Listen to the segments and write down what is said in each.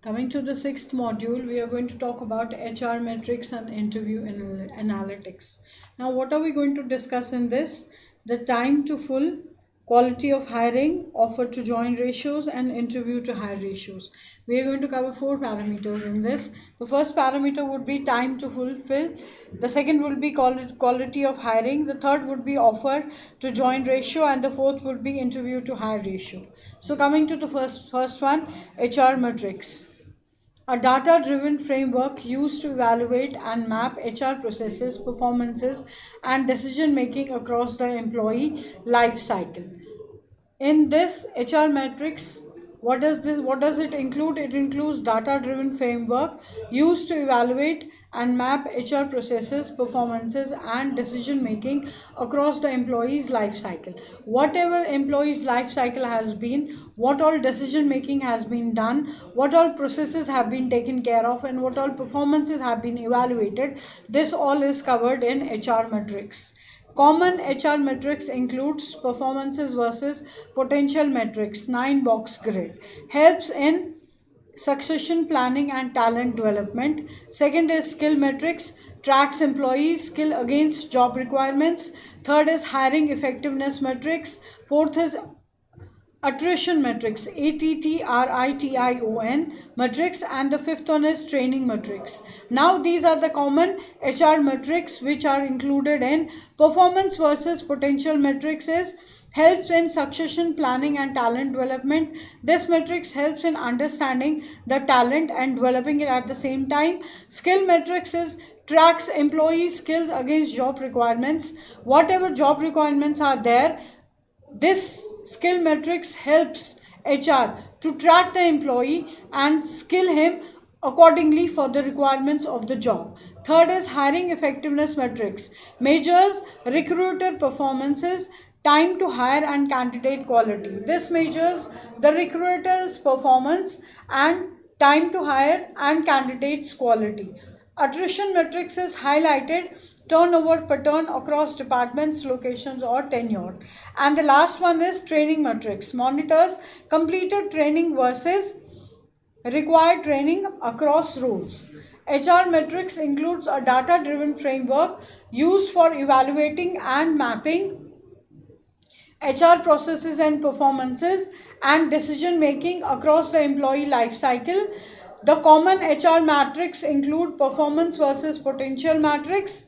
Coming to the sixth module, we are going to talk about HR metrics and interview analytics. Now, what are we going to discuss in this? The time to full, quality of hiring, offer to join ratios, and interview to hire ratios. We are going to cover four parameters in this. The first parameter would be time to fulfill. The second will be quality of hiring. The third would be offer to join ratio, and the fourth would be interview to hire ratio. So, coming to the first one, HR metrics. A data-driven framework used to evaluate and map HR processes, performances, and decision-making across the employee life cycle. In this HR metrics, what does it include? It includes data driven framework used to evaluate and map HR processes, performances, and decision making across the employee's life cycle. Whatever employee's life cycle has been, what all decision making has been done, what all processes have been taken care of, and what all performances have been evaluated, this all is covered in HR metrics. Common HR metrics includes performances versus potential metrics, 9-box grid. Helps in succession planning and talent development. Second is skill metrics, tracks employees skill against job requirements. Third is hiring effectiveness metrics. Fourth is attrition metrics, attrition metrics, and the fifth one is training metrics. Now these are the common HR metrics which are included in performance versus potential metrics. Is helps in succession planning and talent development. This metrics helps in understanding the talent and developing it at the same time. Skill metrics is tracks employee skills against job requirements. Whatever job requirements are there, this skill metrics helps HR to track the employee and skill him accordingly for the requirements of the job. Third is hiring effectiveness metrics, measures recruiter performances, time to hire, and candidate quality. This measures the recruiter's performance and time to hire and candidate's quality. Attrition metrics is highlighted turnover pattern across departments, locations, or tenure. And the last one is training metrics, monitors completed training versus required training across roles. HR metrics includes a data-driven framework used for evaluating and mapping HR processes and performances and decision making across the employee life cycle. The common HR metrics include performance versus potential metrics,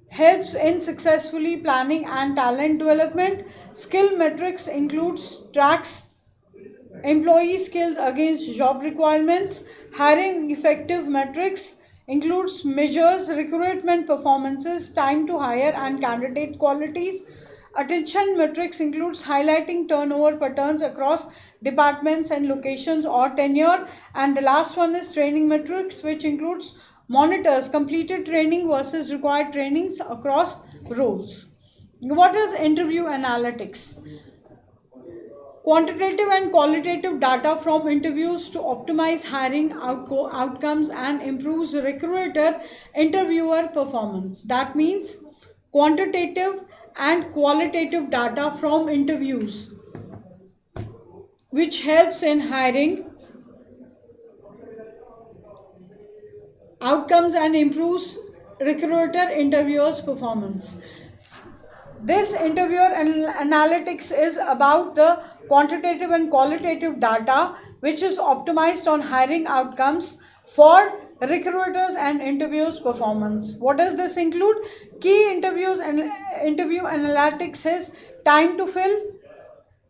helps in successfully planning and talent development. Skill metrics includes tracks employee skills against job requirements. Hiring effective metrics includes measures recruitment performances, time to hire, and candidate qualities. Attention metrics includes highlighting turnover patterns across departments and locations or tenure. And the last one is training metrics, which includes monitors completed training versus required trainings across roles. What is interview analytics? Quantitative and qualitative data from interviews to optimize hiring outcomes and improves recruiter interviewer performance. That means quantitative and qualitative data from interviews which helps in hiring outcomes and improves recruiter interviewers performance. This interviewer analytics is about the quantitative and qualitative data which is optimized on hiring outcomes for recruiters and interviews performance. What does this include? Key interviews and interview analytics is time to fill,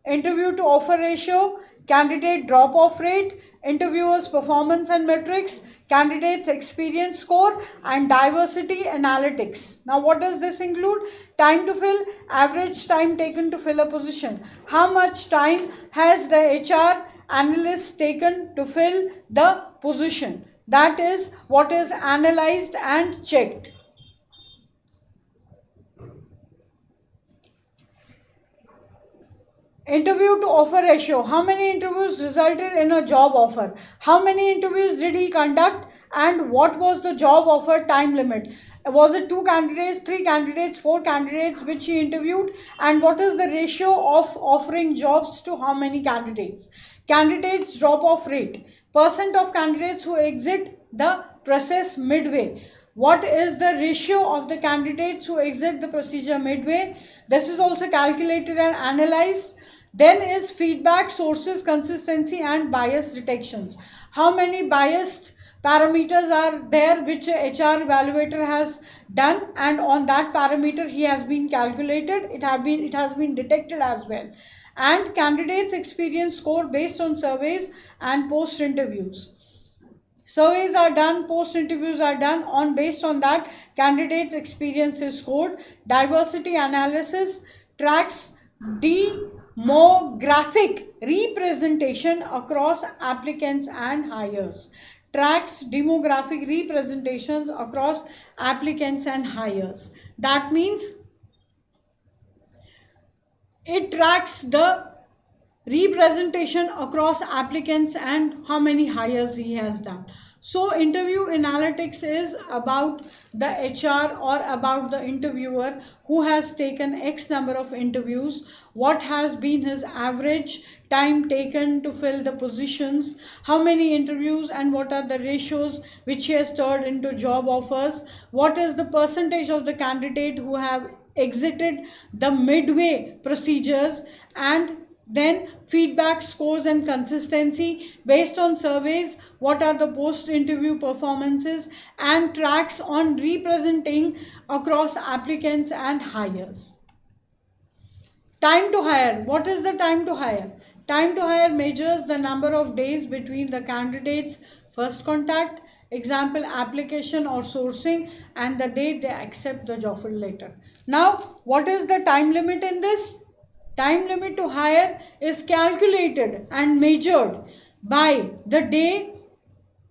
interview to offer ratio, candidate drop off rate, interviewers performance and metrics, candidates experience score, and diversity analytics. Now what does this include? Time to fill, average time taken to fill a position. How much time has the HR analyst taken to fill the position? That is what is analyzed and checked. Interview to offer ratio. How many interviews resulted in a job offer? How many interviews did he conduct, and what was the job offer time limit? Was it 2 candidates, 3 candidates, 4 candidates which he interviewed? And what is the ratio of offering jobs to how many candidates? Candidates drop off rate, percent of candidates who exit the process midway. What is the ratio of the candidates who exit the procedure midway? This is also calculated and analyzed. Then is feedback, sources, consistency, and bias detections. How many biased parameters are there which a HR evaluator has done, and on that parameter he has been calculated, it has been detected as well. And candidates experience score based on surveys and post interviews. Surveys are done, post interviews are done, on based on that candidates experience is scored. Diversity analysis tracks demographic representation across applicants and hires. Tracks demographic representations across applicants and hires. That means it tracks the representation across applicants and how many hires he has done. So interview analytics is about the HR or about the interviewer who has taken X number of interviews, what has been his average time taken to fill the positions, how many interviews and what are the ratios which he has turned into job offers, what is the percentage of the candidate who have exited the midway procedures, and then feedback, scores, and consistency based on surveys, what are the post interview performances, and tracks on representing across applicants and hires. Time to hire. What is the time to hire? Time to hire measures the number of days between the candidate's first contact, example application or sourcing, and the date they accept the offer letter. Now, what is the time limit in this? Time limit to hire is calculated and measured by the day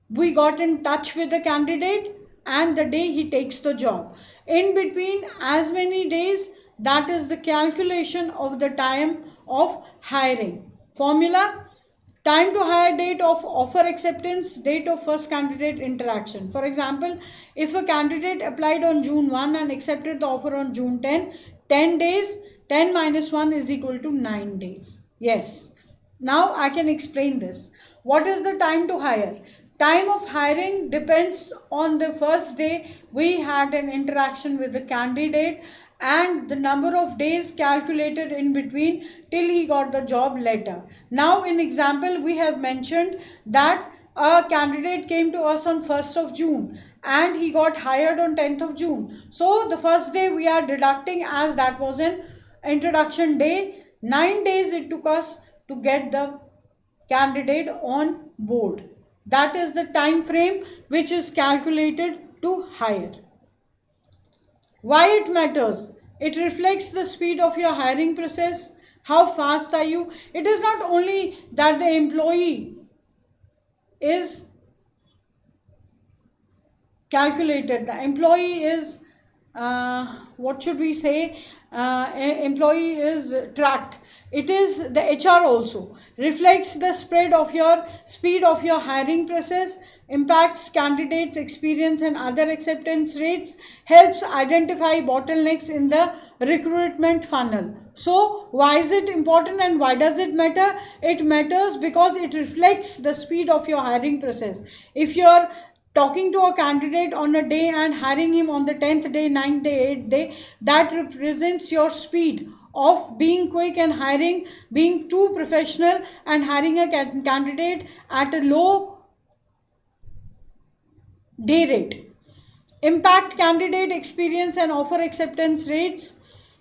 we got in touch with the candidate and the day he takes the job. In between as many days, that is the calculation of the time of hiring. Formula: time to hire, date of offer acceptance, date of first candidate interaction. For example, if a candidate applied on June 1 and accepted the offer on June 10, 10 days, 10 minus 1 is equal to 9 days. Yes. Now I can explain this. What is the time to hire? Time of hiring depends on the first day we had an interaction with the candidate and the number of days calculated in between till he got the job letter. Now in example we have mentioned that a candidate came to us on 1st of June and he got hired on 10th of June. So the first day we are deducting as that was an introduction day. 9 days it took us to get the candidate on board. That is the time frame which is calculated to hire. Why it matters? It reflects the speed of your hiring process. How fast are you? It is not only that the employee is calculated. The employee is, what should we say? Employee is tracked. It is the HR also. Reflects the spread of your speed of your hiring process, impacts candidates' experience and other acceptance rates, helps identify bottlenecks in the recruitment funnel. So, why is it important and why does it matter? It matters because it reflects the speed of your hiring process. If you are talking to a candidate on a day and hiring him on the 10th day, 9th day, 8th day, that represents your speed of being quick and hiring, being too professional and hiring a candidate at a low day rate. Impact candidate experience and offer acceptance rates.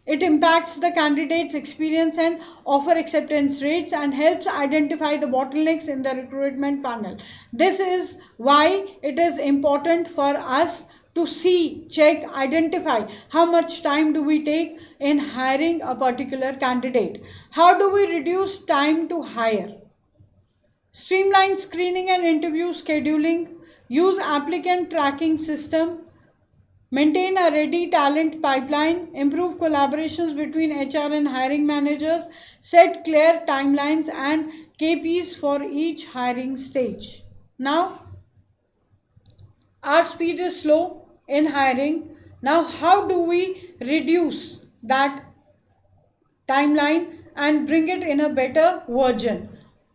It impacts the candidate's experience and offer acceptance rates and helps identify the bottlenecks in the recruitment funnel. This is why it is important for us to see, check, identify how much time do we take in hiring a particular candidate. How do we reduce time to hire? Streamline screening and interview scheduling. Use applicant tracking system. Maintain a ready talent pipeline, improve collaborations between HR and hiring managers, set clear timelines and KPIs for each hiring stage. Now, our speed is slow in hiring. Now, how do we reduce that timeline and bring it in a better version?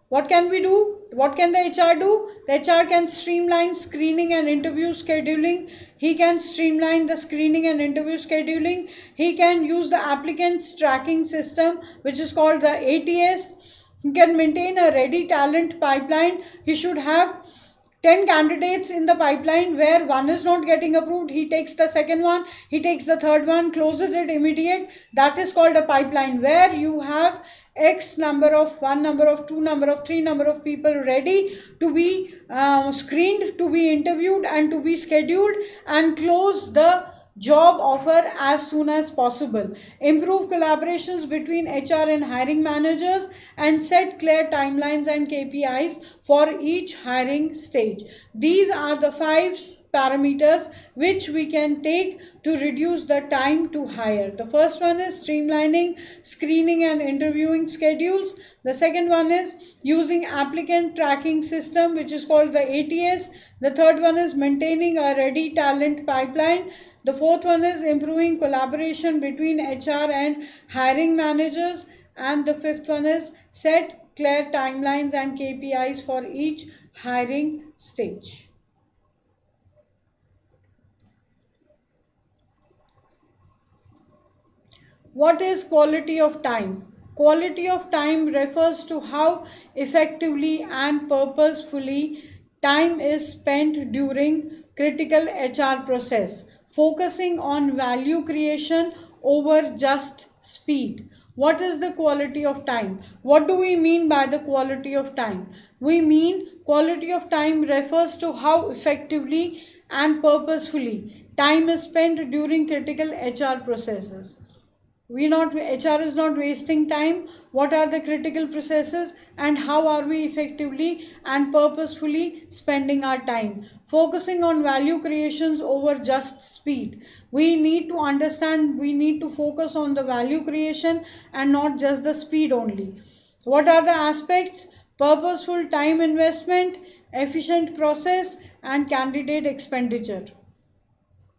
What can we do? What can the HR do? The HR can streamline screening and interview scheduling. He can streamline the screening and interview scheduling. He can use the applicants tracking system, which is called the ATS. He can maintain a ready talent pipeline. He should have 10 candidates in the pipeline where one is not getting approved. He takes the second one, he takes the third one, closes it immediate. That is called a pipeline, where you have x number of, one number of, two number of, three number of people ready to be screened, to be interviewed, and to be scheduled, and close the job offer as soon as possible. Improve collaborations between HR and hiring managers, and set clear timelines and KPIs for each hiring stage. These are the 5 parameters which we can take to reduce the time to hire. The first one is streamlining screening and interviewing schedules. The second one is using applicant tracking system, which is called the ATS. The third one is maintaining a ready talent pipeline. The fourth one is improving collaboration between HR and hiring managers. And the fifth one is set clear timelines and KPIs for each hiring stage. What is quality of time? Quality of time refers to how effectively and purposefully time is spent during critical HR process, focusing on value creation over just speed. What is the quality of time? What do we mean by the quality of time? We mean quality of time refers to how effectively and purposefully time is spent during critical HR processes. HR is not wasting time. What are the critical processes, and how are we effectively and purposefully spending our time? Focusing on value creations over just speed. We need to understand, we need to focus on the value creation and not just the speed only. What are the aspects? Purposeful time investment, efficient process, and candidate expenditure.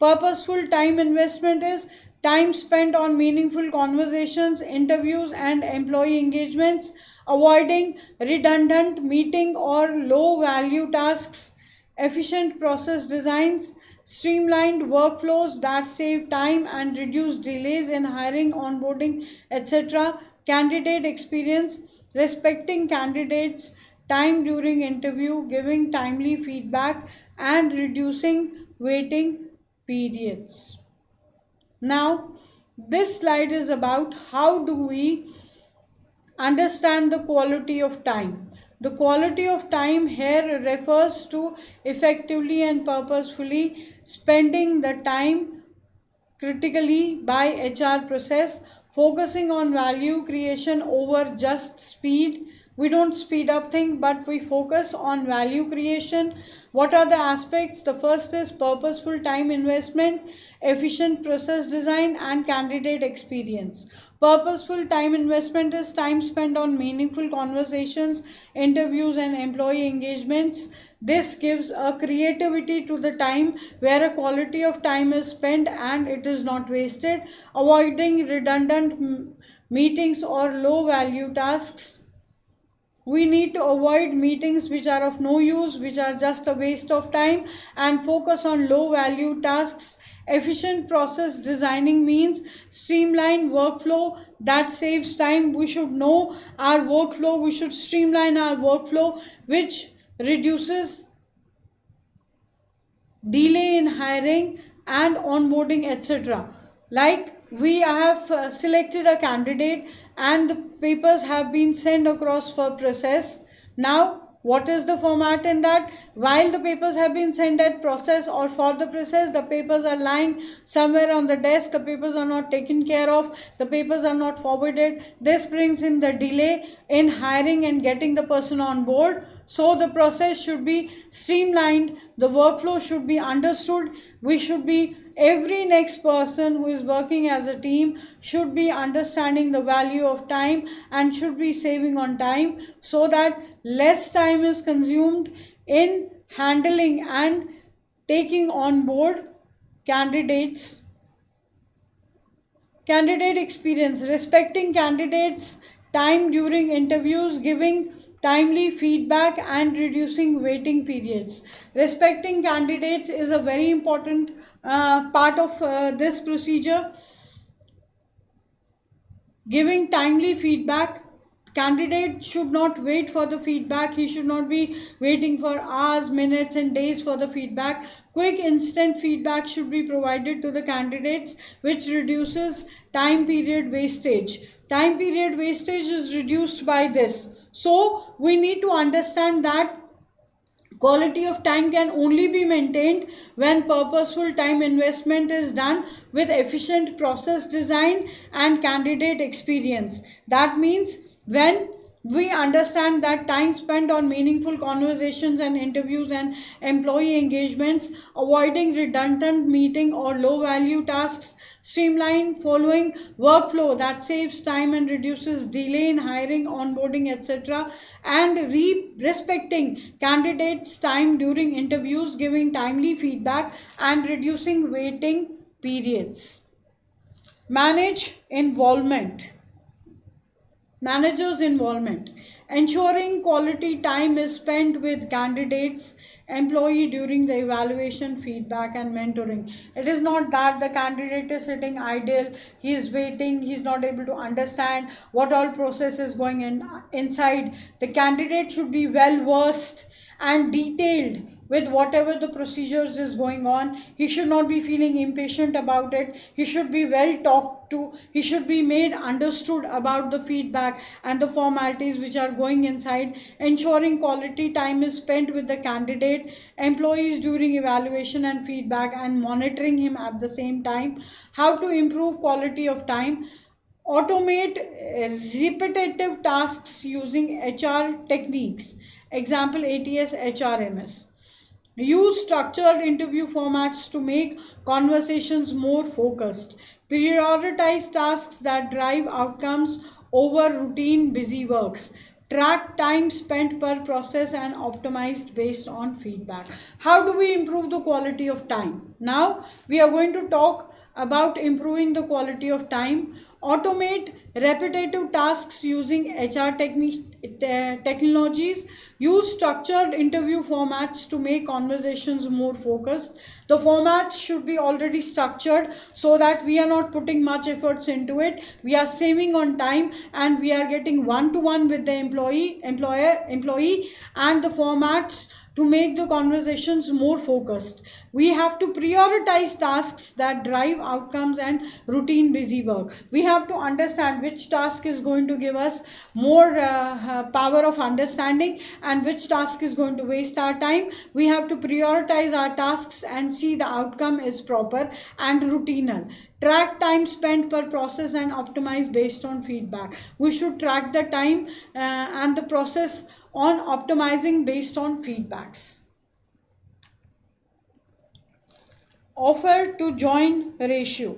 Purposeful time investment is time spent on meaningful conversations, interviews, and employee engagements, avoiding redundant meeting or low value tasks. Efficient process designs, streamlined workflows that save time and reduce delays in hiring, onboarding, etc. Candidate experience, respecting candidates' time during interview, giving timely feedback, and reducing waiting periods. Now, this slide is about how do we understand the quality of time. The quality of time here refers to effectively and purposefully spending the time critically by HR process, focusing on value creation over just speed. We don't speed up things, but we focus on value creation. What are the aspects? The first is purposeful time investment, efficient process design, and candidate experience. Purposeful time investment is time spent on meaningful conversations, interviews, and employee engagements. This gives a creativity to the time, where a quality of time is spent and it is not wasted, avoiding redundant meetings or low value tasks. We need to avoid meetings which are of no use, which are just a waste of time, and focus on low value tasks. Efficient process designing means streamline workflow that saves time. We should know our workflow, we should streamline our workflow, which reduces delay in hiring and onboarding, etc. Like, we have selected a candidate and the papers have been sent across for process. Now, what is the format in that? While the papers have been sent at process or for the process, the papers are lying somewhere on the desk, the papers are not taken care of, the papers are not forwarded. This brings in the delay in hiring and getting the person on board. So the process should be streamlined, the workflow should be understood. We should be, every next person who is working as a team should be understanding the value of time and should be saving on time, so that less time is consumed in handling and taking on board candidates Candidate experience, respecting candidates' time during interviews, giving timely feedback, and reducing waiting periods. Respecting candidates is a very important part of this procedure. Giving timely feedback, candidate should not wait for the feedback. He should not be waiting for hours, minutes and days for the feedback. Quick instant feedback should be provided to the candidates, which reduces time period wastage. Time period wastage is reduced by this. So we need to understand that quality of time can only be maintained when purposeful time investment is done with efficient process design and candidate experience. That means when we understand that time spent on meaningful conversations and interviews and employee engagements, avoiding redundant meeting or low value tasks, streamline following workflow that saves time and reduces delay in hiring, onboarding, etc., and respecting candidates' time during interviews, giving timely feedback, and reducing waiting periods. Manage involvement. Managers' involvement, ensuring quality time is spent with candidates employee during the evaluation, feedback and mentoring. It is not that the candidate is sitting idle, he is waiting, he is not able to understand what all process is going inside. The candidate should be well versed and detailed with whatever the procedures is going on. He should not be feeling impatient about it. He should be well talked to. He should be made understood about the feedback and the formalities which are going inside. Ensuring quality time is spent with the candidate employees during evaluation and feedback, and monitoring him at the same time. How to improve quality of time? Automate repetitive tasks using HR techniques. Example, ATS, HRMS. Use structured interview formats to make conversations more focused. Prioritize tasks that drive outcomes over routine busy works. Track time spent per process and optimized based on feedback. How do we improve the quality of time? Now we are going to talk about improving the quality of time. Automate repetitive tasks using HR technologies. Use structured interview formats to make conversations more focused. The formats should be already structured so that we are not putting much efforts into it. We are saving on time and we are getting one-to-one with the employee, and the formats to make the conversations more focused. We have to prioritize tasks that drive outcomes and routine busy work. We have to understand which task is going to give us more power of understanding and which task is going to waste our time. We have to prioritize our tasks and see the outcome is proper and routinal. Track time spent per process and optimize based on feedback. We should track the time and the process on optimizing based on feedbacks. Offer to join ratio.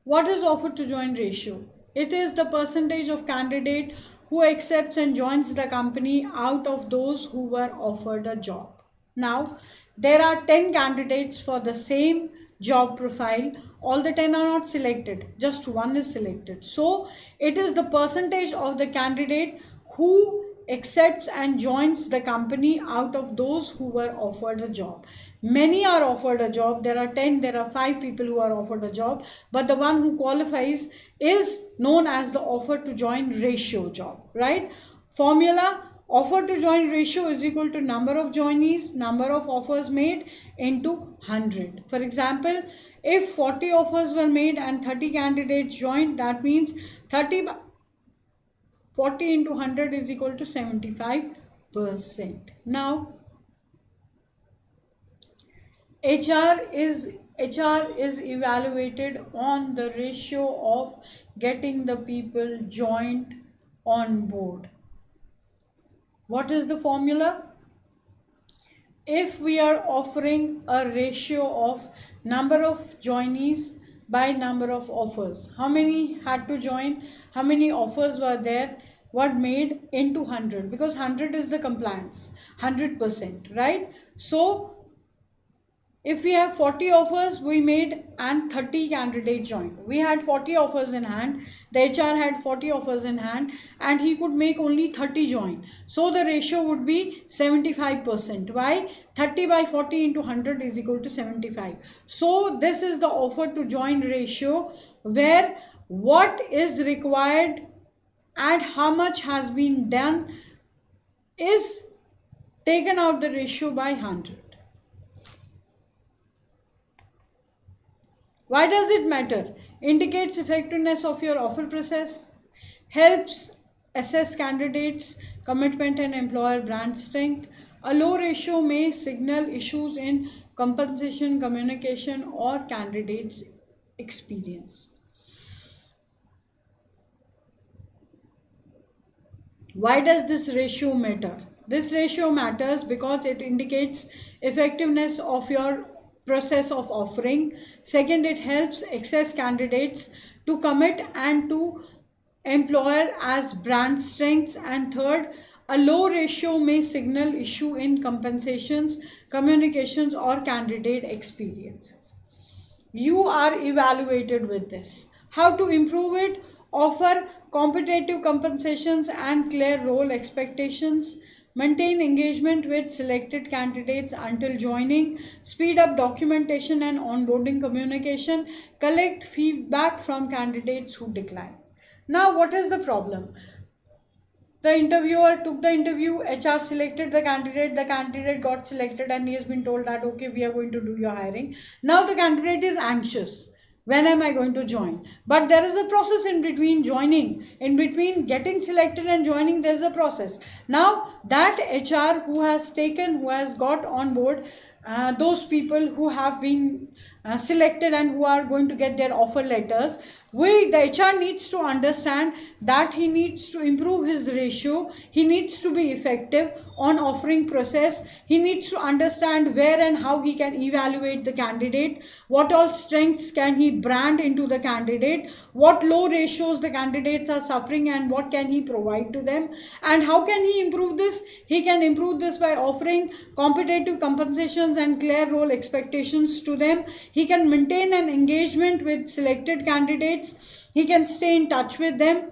What is offer to join ratio? It is the percentage of candidate who accepts and joins the company out of those who were offered a job. Now, there are 10 candidates for the same job profile. All the 10 are not selected, just one is selected. So, it is the percentage of the candidate who accepts and joins the company out of those who were offered a job. Many are offered a job. There are 10, there are 5 people who are offered a job, but the one who qualifies is known as the offer to join ratio job, right? Formula: offer to join ratio is equal to number of joinees, number of offers made into 100. For example, if 40 offers were made and 30 candidates joined, that means 40 into 100 is equal to 75%. Now, HR is evaluated on the ratio of getting the people joined on board. What is the formula? If we are offering a ratio of number of joinees by number of offers, how many had to join, how many offers were there, were made into 100, because 100 is the compliance, 100%, right? So if we have 40 offers, we made and 30 candidates joined. We had 40 offers in hand, the HR had 40 offers in hand, and he could make only 30 join. So the ratio would be 75%. Why? 30 by 40 into 100 is equal to 75. So this is the offer to join ratio, where what is required and how much has been done is taken out the ratio by 100. Why does it matter? Indicates effectiveness of your offer process, helps assess candidates' commitment and employer brand strength. A low ratio may signal issues in compensation, communication, or candidates' experience. Why does this ratio matter? This ratio matters because it indicates effectiveness of your process of offering. Second, it helps access candidates to commit and to employer as brand strengths. And third, a low ratio may signal issue in compensations, communications, or candidate experiences. You are evaluated with this. How to improve it? Offer competitive compensations and clear role expectations. Maintain engagement with selected candidates until joining. Speed up documentation and onboarding communication. Collect feedback from candidates who decline. Now, what is the problem? The interviewer took the interview, HR selected the candidate got selected, and he has been told that okay, we are going to do your hiring. Now the candidate is anxious. When am I going to join? But there is a process in between joining, in between getting selected and joining, there's a process. Now that HR who has got on board those people who have been selected and who are going to get their offer letters, the HR needs to understand that he needs to improve his ratio, he needs to be effective on offering process, he needs to understand where and how he can evaluate the candidate, what all strengths can he brand into the candidate, what low ratios the candidates are suffering and what can he provide to them. And how can he improve this? He can improve this by offering competitive compensations and clear role expectations to them. He can maintain an engagement with selected candidates. He can stay in touch with them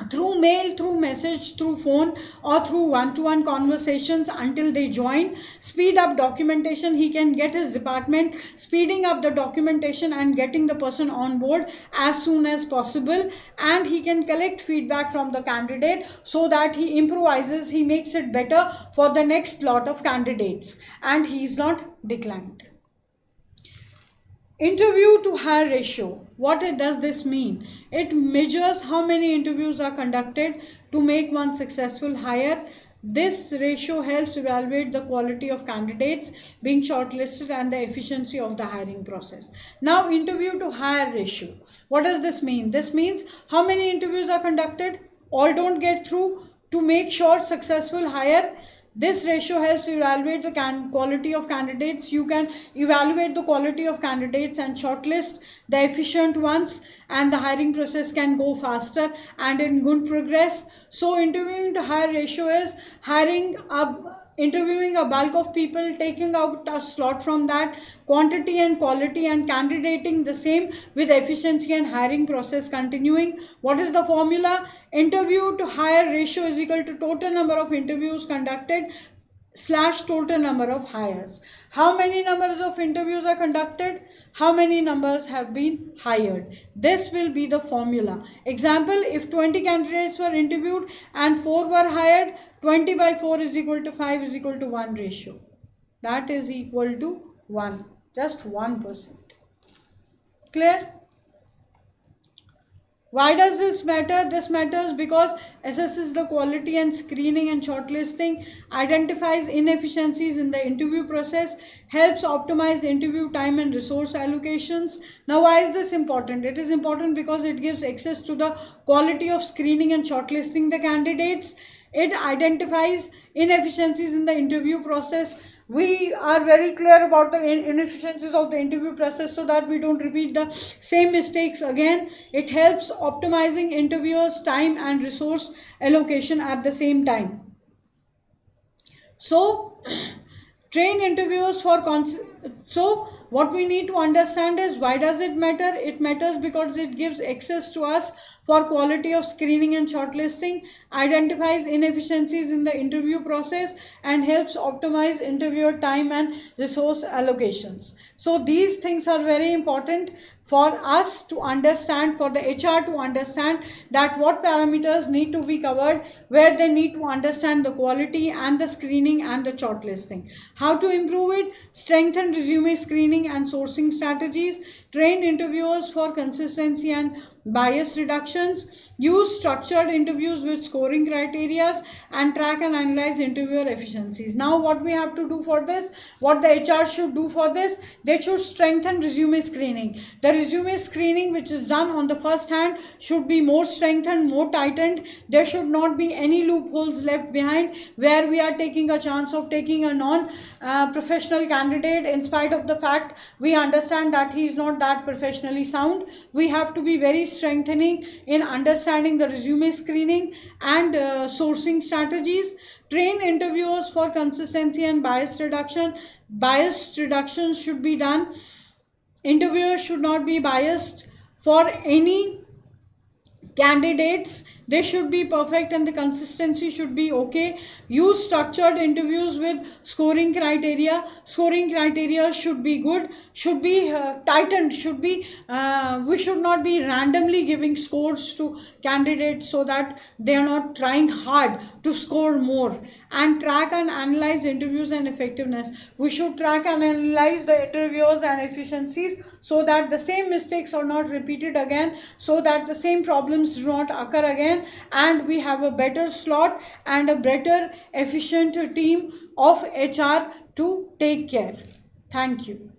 through mail, through message, through phone, or through one-to-one conversations until they join. Speed up documentation. He can get his department speeding up the documentation and getting the person on board as soon as possible. And he can collect feedback from the candidate so that he improvises, he makes it better for the next lot of candidates, and he is not declined. Interview to hire ratio. What does this mean? It measures how many interviews are conducted to make one successful hire. This ratio helps evaluate the quality of candidates being shortlisted and the efficiency of the hiring process. Now, interview to hire ratio. What does this mean? This means how many interviews are conducted, all don't get through, to make sure successful hire. This ratio helps evaluate the quality of candidates. You can evaluate the quality of candidates and shortlist the efficient ones, and the hiring process can go faster and in good progress. So interviewing to hire ratio is interviewing a bulk of people, taking out a slot from that, quantity and quality, and candidating the same with efficiency and hiring process continuing. What is the formula? Interview to hire ratio is equal to total number of interviews conducted slash total number of hires. How many numbers of interviews are conducted? How many numbers have been hired? This will be the formula. Example, if 20 candidates were interviewed and 4 were hired, 20 by 4 is equal to 5 is equal to 1 ratio. That is equal to 1, just 1%. Clear? Why does this matter? This matters because assesses the quality and screening and shortlisting, identifies inefficiencies in the interview process, helps optimize interview time and resource allocations. Now, why is this important? It is important because it gives access to the quality of screening and shortlisting the candidates. It identifies inefficiencies in the interview process. We are very clear about the inefficiencies of the interview process so that we don't repeat the same mistakes again. It helps optimizing interviewers' time and resource allocation at the same time. So, Train interviewers for so what we need to understand is, why does it matter? It matters because it gives access to us for quality of screening and shortlisting, identifies inefficiencies in the interview process, and helps optimize interviewer time and resource allocations. So these things are very important for us to understand, for the HR to understand, that what parameters need to be covered, where they need to understand the quality and the screening and the shortlisting. How to improve it? Strengthen resume screening and sourcing strategies, train interviewers for consistency and bias reductions, use structured interviews with scoring criteria, and track and analyze interviewer efficiencies. Now what we have to do for this, what the HR should do for this, they should strengthen resume screening. The resume screening which is done on the first hand should be more strengthened, more tightened. There should not be any loopholes left behind where we are taking a chance of taking a non professional candidate in spite of the fact we understand that he is not that professionally sound. We have to be very strengthening in understanding the resume screening and sourcing strategies. Train interviewers for consistency and bias reduction. Bias reduction should be done. Interviewers should not be biased for any candidates. They should be perfect and the consistency should be okay. Use structured interviews with scoring criteria. Scoring criteria should be good, should be tightened, should be we should not be randomly giving scores to candidates so that they are not trying hard to score more. And track and analyze interviews and effectiveness. We should track and analyze the interviewers and efficiencies so that the same mistakes are not repeated again, so that the same problems do not occur again, and we have a better slot and a better efficient team of HR to take care. Thank you.